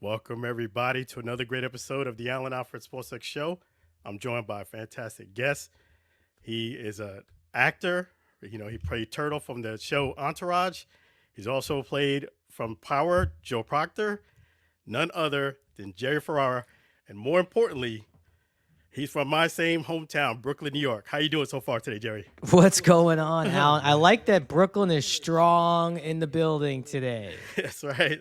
Welcome, everybody, to another great episode of the Alford Sports Tech Show. I'm joined by a fantastic guest. He is an actor. He played Turtle from the show Entourage. He's also played from Power, Joe Proctor, none other than Jerry Ferrara. And more importantly, he's from my same hometown, Brooklyn, New York. How you doing so far today, Jerry? What's going on, Alan? I like that Brooklyn is strong in the building today. That's right.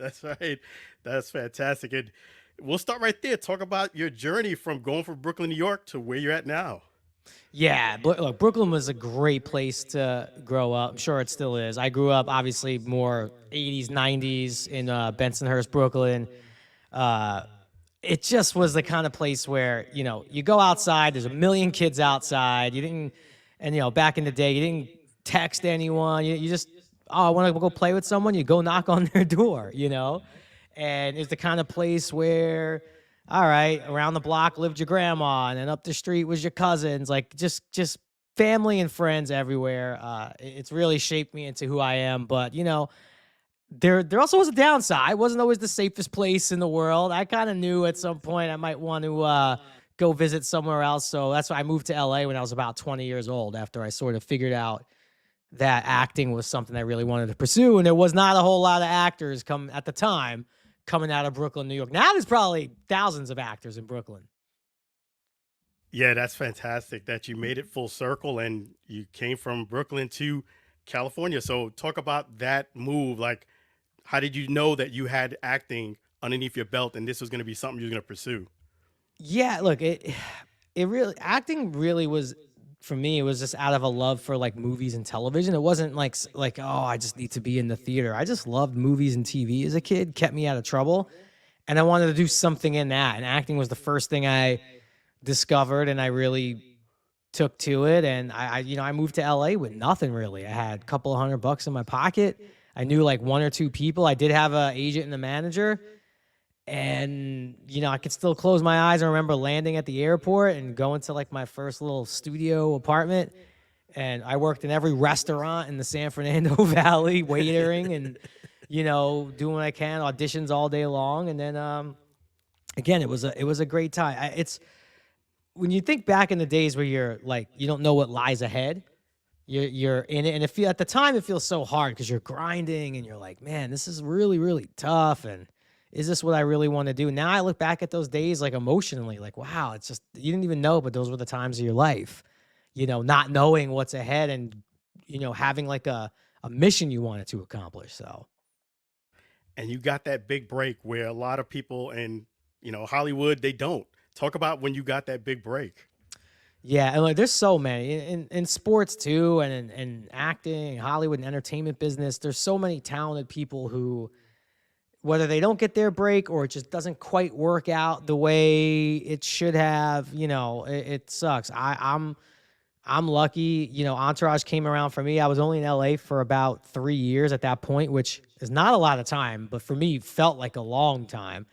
That's fantastic. And we'll start right there. Talk about your journey from going from Brooklyn, New York to where you're at now. Yeah, but look, Brooklyn was a great place to grow up. I'm sure it still is. I grew up obviously more 80s, 90s in Bensonhurst, Brooklyn. It just was the kind of place where, you go outside, there's a million kids outside. Back in the day, you didn't text anyone. You just, I want to go play with someone. You go knock on their door, And it's the kind of place where, all right, around the block lived your grandma, and then up the street was your cousins, like just family and friends everywhere. It's really shaped me into who I am. But, there also was a downside. It wasn't always the safest place in the world. I kind of knew at some point I might want to go visit somewhere else. So that's why I moved to LA when I was about 20 years old, after I sort of figured out that acting was something I really wanted to pursue. And there was not a whole lot of actors at the time coming out of Brooklyn, New York. Now there's probably thousands of actors in Brooklyn. Yeah, that's fantastic that you made it full circle and you came from Brooklyn to California. So talk about that move. Like, how did you know that you had acting underneath your belt and this was going to be something you're going to pursue? Yeah, look, acting really was, for me, it was just out of a love for like movies and television. It wasn't like, oh, I just need to be in the theater. I just loved movies and TV as a kid, kept me out of trouble. And I wanted to do something in that. And acting was the first thing I discovered, and I really took to it. And I moved to LA with nothing really. I had a couple of $100 in my pocket. I knew like one or two people. I did have an agent and a manager. And, I could still close my eyes and remember landing at the airport and going to like my first little studio apartment. And I worked in every restaurant in the San Fernando Valley, waitering and, doing what I can, auditions all day long. And then, again, it was a great time. When you think back in the days where you're like, you don't know what lies ahead, you're in it. And at the time, it feels so hard because you're grinding and you're like, man, this is really, really tough. And is this what I really want to do? Now I look back at those days like emotionally, like, wow, it's just, you didn't even know, but those were the times of your life, not knowing what's ahead and, having like a mission you wanted to accomplish. So. And you got that big break where a lot of people in, Hollywood, they don't. Talk about when you got that big break. Yeah, and like there's so many in sports too, and in acting, Hollywood and entertainment business. There's so many talented people who, whether they don't get their break or it just doesn't quite work out the way it should have, it sucks. I'm lucky, Entourage came around for me. I was only in LA for about 3 years at that point, which is not a lot of time, but for me felt like a long time.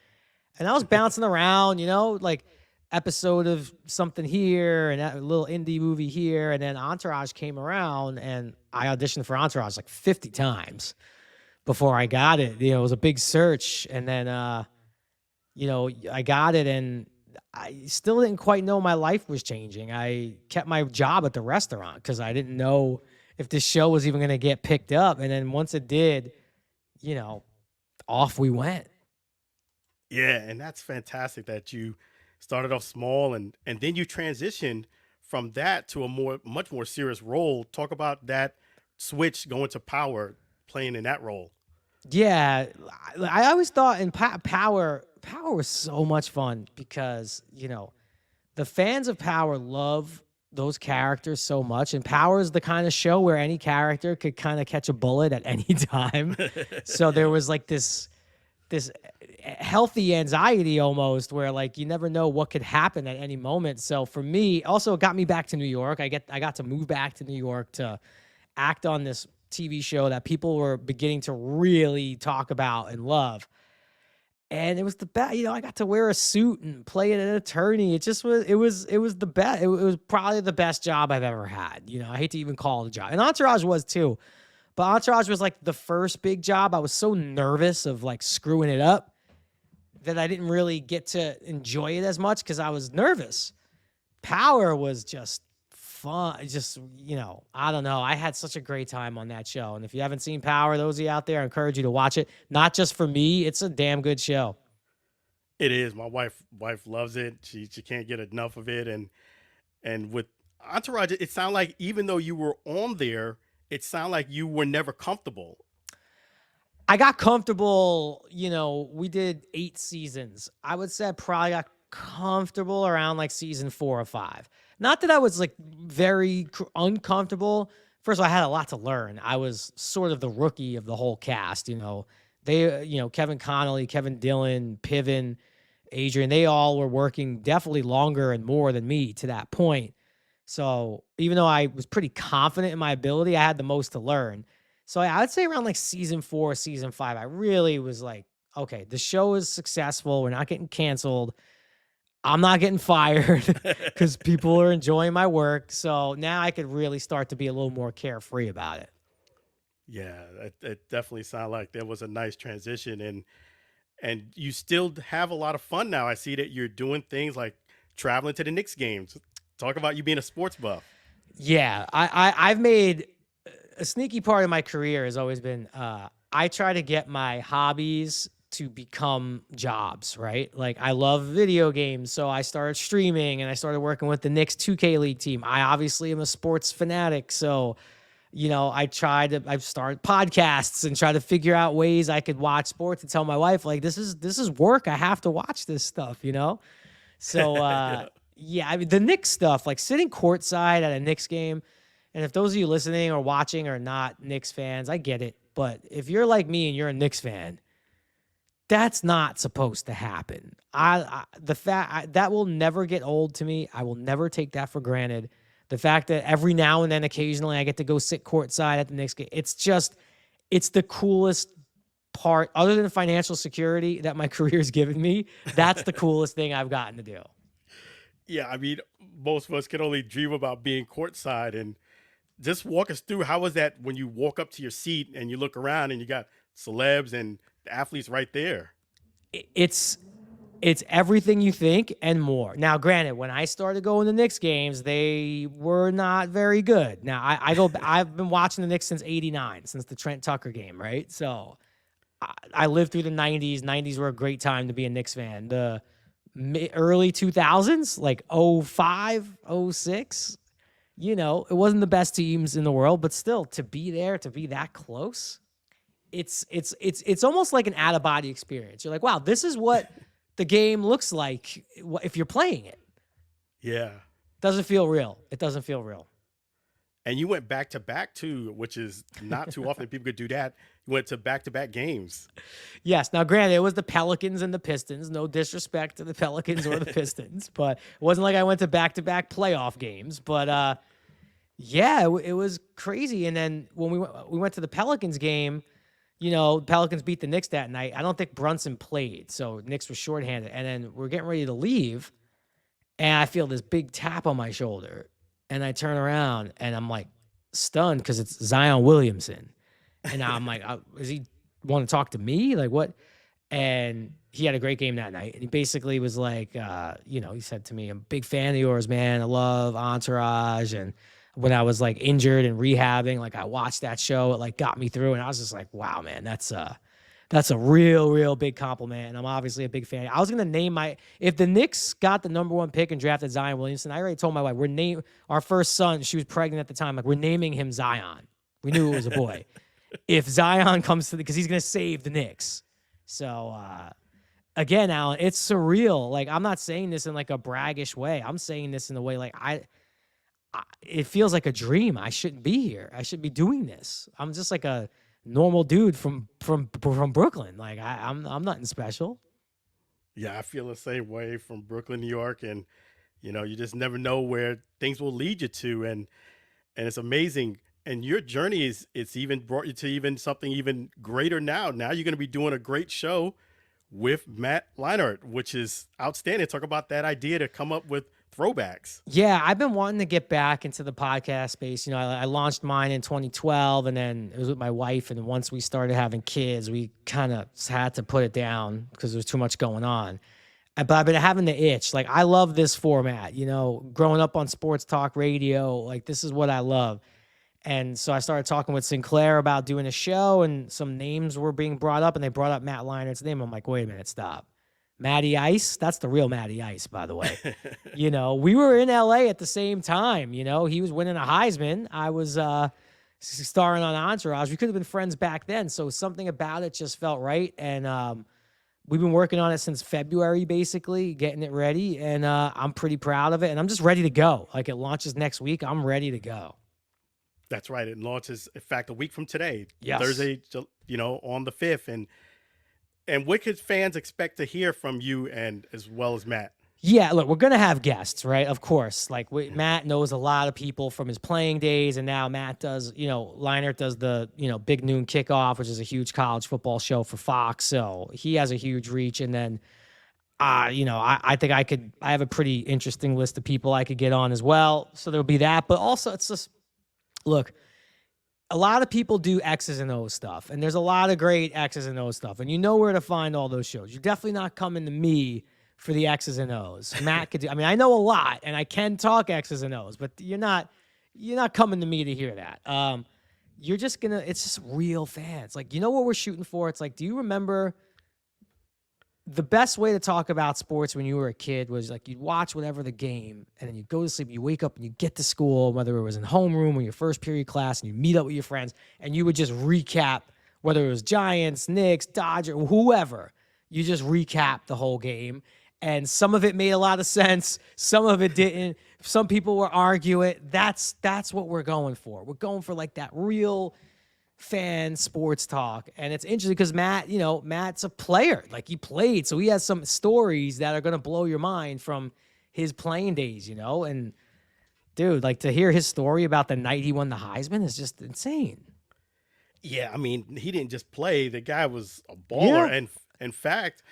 And I was bouncing around, like episode of something here and a little indie movie here. And then Entourage came around and I auditioned for Entourage like 50 times before I got it. It was a big search. And then, I got it and I still didn't quite know my life was changing. I kept my job at the restaurant because I didn't know if this show was even going to get picked up. And then once it did, off we went. Yeah, and that's fantastic that you started off small and then you transitioned from that to a much more serious role. Talk about that switch going to Power, playing in that role. Yeah, I always thought in Power was so much fun because, the fans of Power love those characters so much. And Power is the kind of show where any character could kind of catch a bullet at any time. So there was like this healthy anxiety almost where like you never know what could happen at any moment. So for me, also it got me back to New York. I got to move back to New York to act on this TV show that people were beginning to really talk about and love. And it was the best, I got to wear a suit and play an attorney. It was the best. It was probably the best job I've ever had. I hate to even call it a job. And Entourage was too. But Entourage was like the first big job. I was so nervous of like screwing it up that I didn't really get to enjoy it as much because I was nervous. Power was just fun. Just, I don't know. I had such a great time on that show. And if you haven't seen Power, those of you out there, I encourage you to watch it. Not just for me. It's a damn good show. It is. My wife loves it. She can't get enough of it. And with Entourage, it sounded like even though you were on there, it sounded like you were never comfortable. I got comfortable, we did 8 seasons. I would say I probably got comfortable around like season 4 or 5. Not that I was like very uncomfortable. First of all, I had a lot to learn. I was sort of the rookie of the whole cast, They, Kevin Connolly, Kevin Dillon, Piven, Adrian, they all were working definitely longer and more than me to that point. So even though I was pretty confident in my ability, I had the most to learn. So I would say around like season 4, season 5, I really was like, okay, the show is successful. We're not getting canceled. I'm not getting fired because people are enjoying my work. So now I could really start to be a little more carefree about it. Yeah, it definitely sounded like there was a nice transition, and you still have a lot of fun now. I see that you're doing things like traveling to the Knicks games. Talk about you being a sports buff. Yeah, I've made a sneaky part of my career has always been I try to get my hobbies to become jobs, right? Like I love video games, so I started streaming and I started working with the Knicks 2K League team. I obviously am a sports fanatic, so I've started podcasts and try to figure out ways I could watch sports and tell my wife like this is work. I have to watch this stuff, So Yeah. yeah, I mean the Knicks stuff, like sitting courtside at a Knicks game. And if those of you listening or watching are not Knicks fans, I get it. But if you're like me and you're a Knicks fan, that's not supposed to happen. That will never get old to me. I will never take that for granted. The fact that every now and then, occasionally, I get to go sit courtside at the Knicks game. It's the coolest part, other than financial security that my career's given me. That's the coolest thing I've gotten to do. Yeah, I mean, most of us can only dream about being courtside. And just walk us through, how was that when you walk up to your seat and you look around and you got celebs and athletes right there? It's everything you think and more. Now, granted, when I started going to Knicks games, they were not very good. Now, I've been watching the Knicks since '89, since the Trent Tucker game, right? So I lived through the '90s. '90s were a great time to be a Knicks fan. The early 2000s, like '05, '06. It wasn't the best teams in the world, but still to be there, to be that close, it's almost like an out of body experience. You're like, wow, this is what the game looks like if you're playing it. Yeah. Doesn't feel real. It doesn't feel real. And you went back to back too, which is not too often people could do that. You went to back games. Yes. Now, granted, it was the Pelicans and the Pistons. No disrespect to the Pelicans or the Pistons, but it wasn't like I went to back playoff games. But yeah, it was crazy. And then when we went to the Pelicans game, Pelicans beat the Knicks that night. I don't think Brunson played, so Knicks were shorthanded. And then we're getting ready to leave, and I feel this big tap on my shoulder. And I turn around, and I'm like stunned because it's Zion Williamson. And I'm like, does he want to talk to me? Like, what? And he had a great game that night. And he basically was like, he said to me, I'm a big fan of yours, man. I love Entourage. And when I was like injured and rehabbing, like I watched that show, it like got me through. And I was just like, wow, man, that's a real big compliment. And I'm obviously a big fan. I was going to name if the Knicks got the #1 pick and drafted Zion Williamson, I already told my wife, our first son, she was pregnant at the time, like we're naming him Zion. We knew it was a boy. If Zion comes to because he's going to save the Knicks. So, again, Alan, it's surreal. Like, I'm not saying this in like a braggish way. I'm saying this in a way like it feels like a dream. I shouldn't be here. I should be doing this. I'm just like a normal dude from Brooklyn. Like I'm nothing special. Yeah, I feel the same way from Brooklyn, New York, and you just never know where things will lead you to, and it's amazing. And your journey it's even brought you to even something even greater now. Now you're going to be doing a great show with Matt Leinart, which is outstanding. Talk about that idea to come up with Throwbacks. Yeah, I've been wanting to get back into the podcast space. You know, I launched mine in 2012, and then it was with my wife. And once we started having kids, we kind of had to put it down because there was too much going on. But I've been having the itch. Like, I love this format. You know, growing up on sports talk radio, like, this is what I love. And so I started talking with Sinclair about doing a show, and some names were being brought up, and they brought up Matt Leinart's name. I'm like, wait a minute, stop. Matty Ice? That's the real Matty Ice, by the way. You know, we were in LA at the same time. You know, he was winning a Heisman. I was starring on Entourage. We could have been friends back then. So something about it just felt right. And we've been working on it since February, basically, getting it ready. And I'm pretty proud of it. And I'm just ready to go. Like, it launches next week. I'm ready to go. That's right. It launches, in fact, a week from today, Yes. Thursday, you know, on the 5th. And what could fans expect to hear from you and as well as Matt? Yeah, look, we're going to have guests, right? Of course. Like, Matt knows a lot of people from his playing days, and now Matt does, you know, Leinart does the, you know, Big Noon Kickoff, which is a huge college football show for Fox. So he has a huge reach. And then, you know, I think I have a pretty interesting list of people I could get on as well. So there'll be that. But also, it's just, look, a lot of people do X's and O's stuff, and there's a lot of great X's and O's stuff, and you know where to find all those shows. You're definitely not coming to me for the X's and O's. Matt could do, I mean, I know a lot, and I can talk X's and O's, but you're not coming to me to hear that. You're just it's just real fans. Like, you know what we're shooting for? It's like, do you remember the best way to talk about sports when you were a kid was like you'd watch whatever the game and then you'd go to sleep, you wake up and you get to school, whether it was in homeroom or your first period class, and you meet up with your friends and you would just recap, whether it was Giants, Knicks, Dodgers, whoever, you just recap the whole game. And some of it made a lot of sense. Some of it didn't. Some people were arguing. That's what we're going for. We're going for like that real fan sports talk. And it's interesting because Matt, you know, Matt's a player. Like, he played, so he has some stories that are going to blow your mind from his playing days, you know. And dude, like, to hear his story about the night he won the Heisman is just insane. Yeah, I mean, he didn't just play. The guy was a baller. Yeah. And in fact,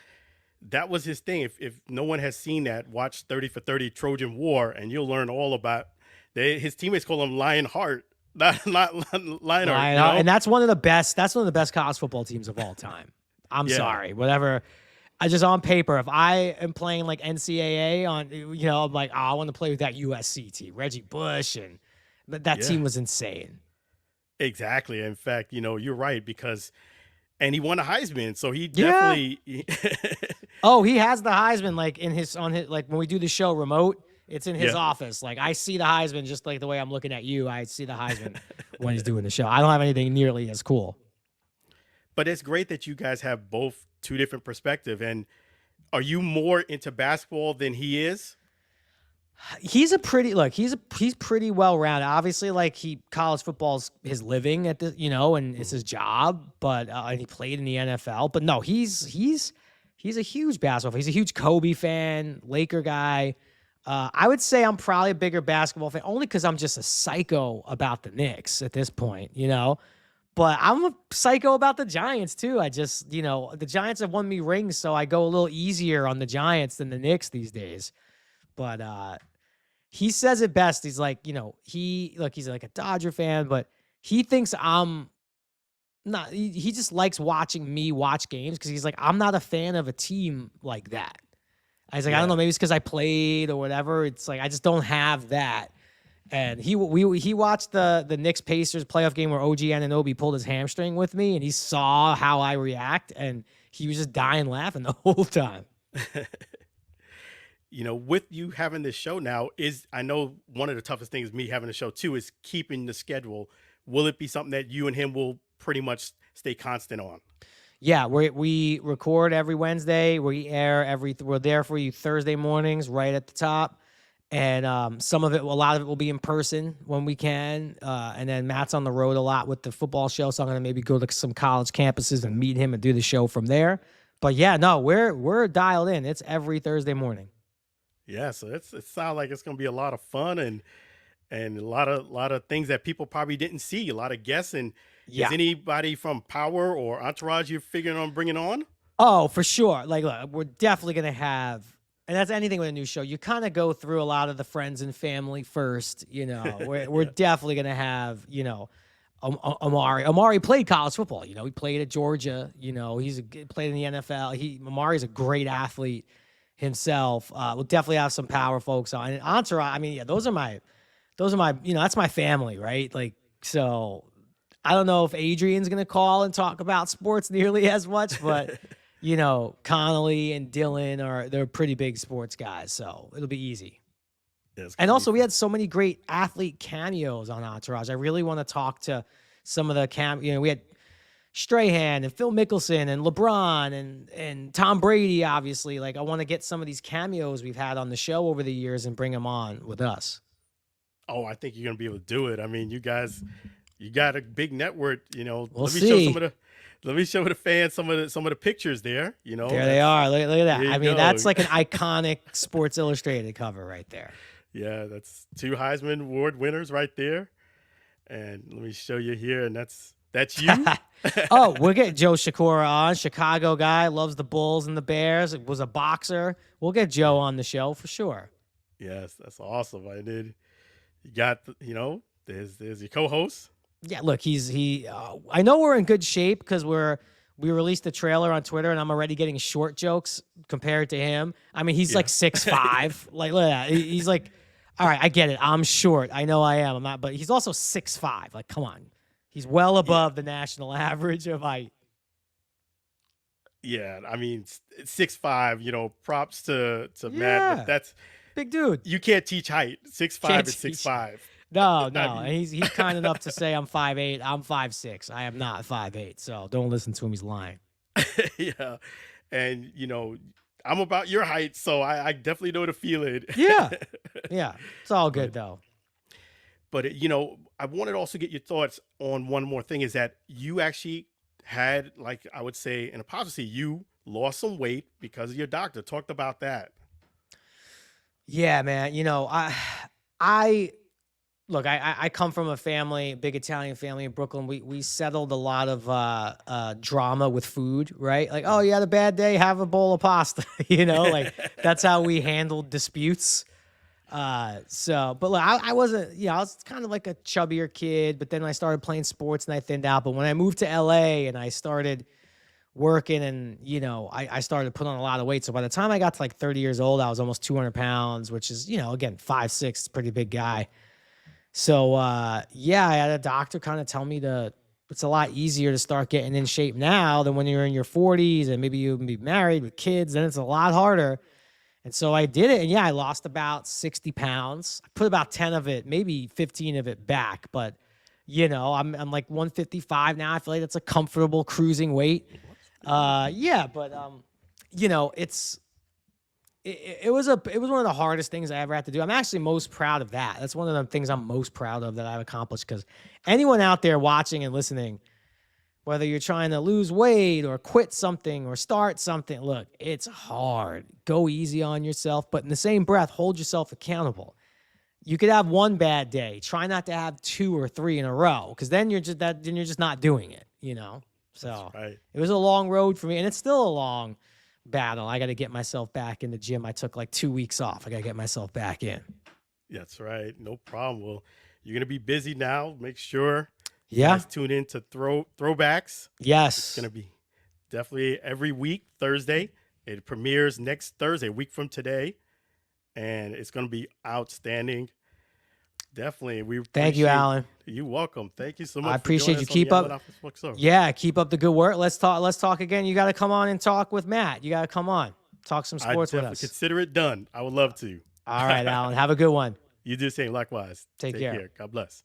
that was his thing. If no one has seen that, watch 30 for 30 Trojan War, and you'll learn all about his teammates call him Lionheart. Not Leinart, you know? And that's one of the best college football teams of all time. I'm sorry, whatever. I just, on paper, if I am playing like NCAA on, you know, I'm like, oh, I want to play with that USC team, Reggie Bush, and that team was insane. Exactly. In fact, you know, you're right, and he won a Heisman, so he definitely. Oh, he has the Heisman like like when we do the show remote. It's in his office. Like, I see the Heisman just like the way I'm looking at you. I see the Heisman when he's doing the show. I don't have anything nearly as cool. But it's great that you guys have both two different perspectives. And are you more into basketball than he is? He's pretty well rounded. Obviously, like, college football's his living at the, you know, and it's his job. But and he played in the NFL. But no, he's a huge basketball fan. He's a huge Kobe fan, Laker guy. I would say I'm probably a bigger basketball fan only because I'm just a psycho about the Knicks at this point, you know. But I'm a psycho about the Giants too. I just, you know, the Giants have won me rings, so I go a little easier on the Giants than the Knicks these days. But he says it best. He's like, you know, he's like a Dodger fan, but he thinks I'm not. He just likes watching me watch games because he's like, I'm not a fan of a team like that. I was like, I don't know, maybe it's because I played or whatever. It's like, I just don't have that. And he watched the Knicks Pacers playoff game where OG Anunoby pulled his hamstring with me, and he saw how I react, and he was just dying laughing the whole time. You know, with you having this show now, I know one of the toughest things me having the show too is keeping the schedule. Will it be something that you and him will pretty much stay constant on? Yeah, we record every Wednesday. We're there for you Thursday mornings, right at the top. And a lot of it will be in person when we can. And then Matt's on the road a lot with the football show, so I'm gonna maybe go to some college campuses and meet him and do the show from there. But yeah, no, we're dialed in. It's every Thursday morning. Yeah, so it sounds like it's gonna be a lot of fun and a lot of things that people probably didn't see. A lot of guests. And is anybody from Power or Entourage you're figuring on bringing on? Oh, for sure. Like, look, we're definitely gonna have And that's anything with a new show. You kind of go through a lot of the friends and family first. We're definitely gonna have Amari. Amari played college football. He played at Georgia. Played in the NFL. Amari's a great athlete himself. We'll definitely have some power folks on. And Entourage, I mean, yeah, those are my, that's my family, right? Like, so I don't know if Adrian's going to call and talk about sports nearly as much, but Connolly and Dylan they're pretty big sports guys. So it'll be easy. And also, we had so many great athlete cameos on Entourage. I really want to talk to some of the we had Strahan and Phil Mickelson and LeBron and Tom Brady, obviously. Like, I want to get some of these cameos we've had on the show over the years and bring them on with us. Oh, I think you're going to be able to do it. I mean, you guys, you got a big network, We'll let me see. let me show the fans some of the pictures there, There they are. Look at that. I mean, go. that's like an iconic Sports Illustrated cover right there. Yeah, that's 2 Heisman Award winners right there. And let me show you here, and that's you. Oh, we'll get Joe Shakura on. Chicago guy, loves the Bulls and the Bears. Was a boxer. We'll get Joe on the show for sure. Yes, that's awesome. I did. You got, there's your co-host. Yeah, look, I know we're in good shape because we released the trailer on Twitter, and I'm already getting short jokes compared to him. I mean, he's like 6'5". Like, look at that. He's like, all right, I get it. I'm short. I know I am. I'm not, but he's also 6'5". Like, come on. He's well above the national average of height. Yeah, I mean, 6'5", props to Matt, but that's big dude. You can't teach height. 6'5" is 6'5". No. And he's kind enough to say I'm 5'8". I'm 5'6". I am not 5'8". So don't listen to him. He's lying. Yeah. And, I'm about your height, so I definitely know the feeling. Yeah. Yeah. It's all good, though. But, I wanted to also get your thoughts on one more thing, is that you actually had, like, I would say, an apostasy. You lost some weight because of your doctor. Talked about that. Yeah, man. I look, I come from a family, big Italian family in Brooklyn. We settled a lot of drama with food, right? Like, oh, you had a bad day, have a bowl of pasta, like that's how we handled disputes. But look, I wasn't, I was kind of like a chubbier kid, but then I started playing sports and I thinned out. But when I moved to LA and I started working and, I started putting on a lot of weight. So by the time I got to like 30 years old, I was almost 200 pounds, which is, again, 5'6", pretty big guy. So, I had a doctor kind of tell me it's a lot easier to start getting in shape now than when you're in your 40s and maybe you be married with kids, then it's a lot harder. And so I did it. And I lost about 60 pounds. I put about 10 of it, maybe 15 of it back. But, I'm like 155 now. I feel like that's a comfortable cruising weight. It was one of the hardest things I ever had to do. I'm actually most proud of that. That's one of the things I'm most proud of that I've accomplished, because anyone out there watching and listening, whether you're trying to lose weight or quit something or start something, look, it's hard. Go easy on yourself, but in the same breath, hold yourself accountable. You could have one bad day. Try not to have 2 or 3 in a row, because then you're just not doing it, So right. It was a long road for me, and it's still a long battle. I got to get myself back in the gym. I took like 2 weeks off. I got to get myself back in. That's right. No problem. Well, you're going to be busy now. Make sure you guys tune in to Throwbacks. Yes. It's going to be definitely every week, Thursday. It premieres next Thursday, a week from today. And it's going to be outstanding. Definitely. Thank you, Alan. You're welcome. Thank you so much. I appreciate you. Keep up. Keep up the good work. Let's talk again. You got to come on and talk with Matt. You got to come on. Talk some sports with us. Consider it done. I would love to. All right, Alan. Have a good one. You do the same. Likewise. Take care. God bless.